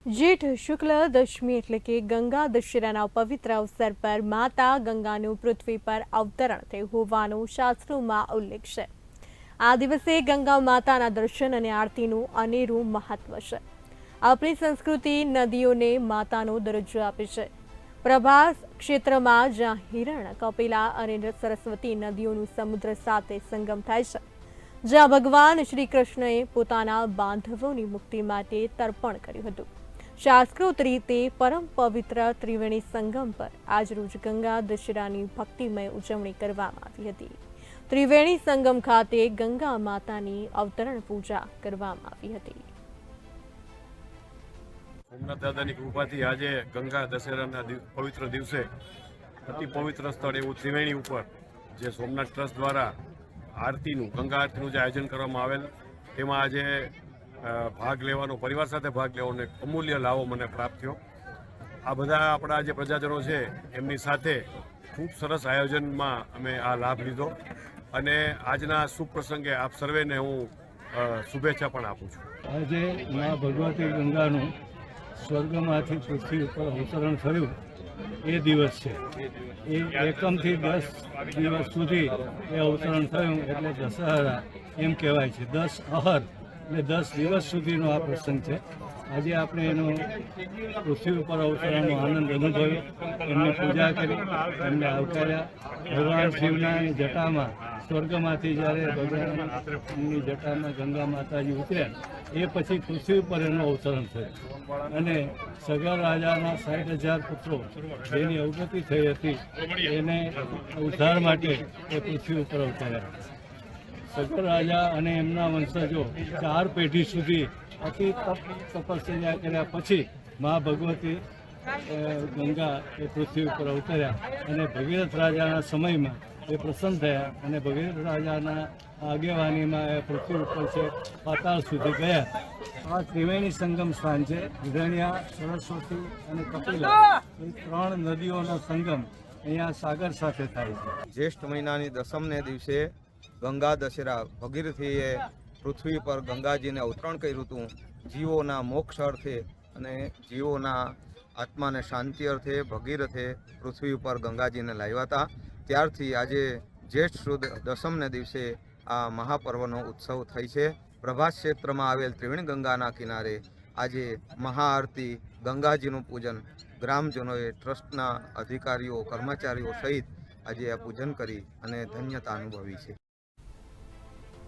જેઠ શુક્લ દશમી એટલે કે ગંગા દશેરાના પવિત્ર અવસર પર માતા ગંગાનું પૃથ્વી પર અવતરણ થયું હોવાનો શાસ્ત્રોમાં ઉલ્લેખ છે। આ દિવસે ગંગા માતાના દર્શન અને આરતીનું અનેરું મહત્વ છે। આપણી સંસ્કૃતિ નદીઓને માતાનો દરજ્જો આપે છે। પ્રભાસ ક્ષેત્રમાં જ્યાં હિરણ, કપિલા અને સરસ્વતી નદીઓનું સમુદ્ર સાથે સંગમ થાય છે, જ્યાં ભગવાન શ્રી કૃષ્ણએ પોતાના બાંધવોની મુક્તિ માટે તર્પણ કર્યું હતું। શાસ્ત્રોક્ત રીતે પરમ પવિત્ર ત્રિવેણી સંગમ પર આજરોજ ગંગા દશેરાની ભક્તિમય ઉજવણી કરવામાં આવી હતી। ત્રિવેણી સંગમ ખાતે ગંગા માતાની અવતરણ પૂજા કરવામાં આવી હતી। સોમનાથ દાદાની કૃપાથી આજે ગંગા દશેરાના પવિત્ર દિવસે અતિ પવિત્ર સ્થળ એવું ત્રિવેણી ઉપર જે સોમનાથ ટ્રસ્ટ દ્વારા આરતીનું ગંગા આરતીનું જે આયોજન કરવામાં આવેલ તેમાં આજે ભાગ લેવાનો, પરિવાર સાથે ભાગ લેવાનો એક અમૂલ્ય લાવો મને પ્રાપ્ત થયો। આ બધા આપણા જે પ્રજાજનો છે એમની સાથે ખૂબ સરસ આયોજનમાં અમે આ લાભ લીધો અને આજના શુભ પ્રસંગે આપ સર્વેને હું શુભેચ્છા પણ આપું છું। આજે મા ભગવતી ગંગાનું સ્વર્ગમાંથી પૃથ્વી ઉપર અવતરણ થયું એ દિવસ છે। એ 1 થી 10 દિવસ સુધી એ અવતરણ થયું એટલે દશહરા એમ કહેવાય છે। 10 અહર એટલે 10 દિવસ સુધીનો આ પ્રસંગ છે। આજે આપણે એનો પૃથ્વી ઉપર અવતરણનો આનંદ અનુભવ્યો, એમની પૂજા કરી, એમને આવકાર્યા। ભગવાન શિવના જટામાં સ્વર્ગમાંથી જ્યારે ભગવાનની જટામાં ગંગા માતાજી ઉતર્યા એ પછી પૃથ્વી ઉપર એનું અવતરણ થયું અને સગર રાજાના 60,000 પુત્રો જેની અવગતિ થઈ હતી એને ઉદ્ધાર માટે એ પૃથ્વી ઉપર અવતર્યા। સગર રાજા અને એમના વંશજો 4 પેઢી સુધી અતિ તપસ્યા કર્યા પછી મા ભગવતી ગંગા એ પૃથ્વી ઉપર અવતર્યા અને ભગીરથ રાજાના સમયમાં એ પ્રસન્ન થયા અને ભગીરથ રાજાના આગેવાનીમાં એ પૃથ્વી ઉપર છે પાતાળ સુધી ગયા। આ ત્રિવેણી સંગમ સ્થાન છે। હિરણ્યા, સરસ્વતી અને કપિલા એ 3 નદીઓનો સંગમ અહીંયા સાગર સાથે થાય છે। જ્યેષ્ઠ મહિનાની દસમને દિવસે ગંગા દશેરા ભગીરથીએ પૃથ્વી પર ગંગાજીને અવતરણ કર્યું હતું। જીવોના મોક્ષ અર્થે અને જીવોના આત્માને શાંતિ અર્થે ભગીરથે પૃથ્વી ઉપર ગંગાજીને લાવ્યા હતા। ત્યારથી આજે જ્યેષ્ઠ સુદ દસમને દિવસે આ મહાપર્વનો ઉત્સવ થઈ છે। પ્રભાસ ક્ષેત્રમાં આવેલ ત્રિવેણી ગંગાના કિનારે આજે મહાઆરતી, ગંગાજીનું પૂજન ગ્રામજનોએ, ટ્રસ્ટના અધિકારીઓ, કર્મચારીઓ સહિત આજે આ પૂજન કરી અને ધન્યતા અનુભવી છે।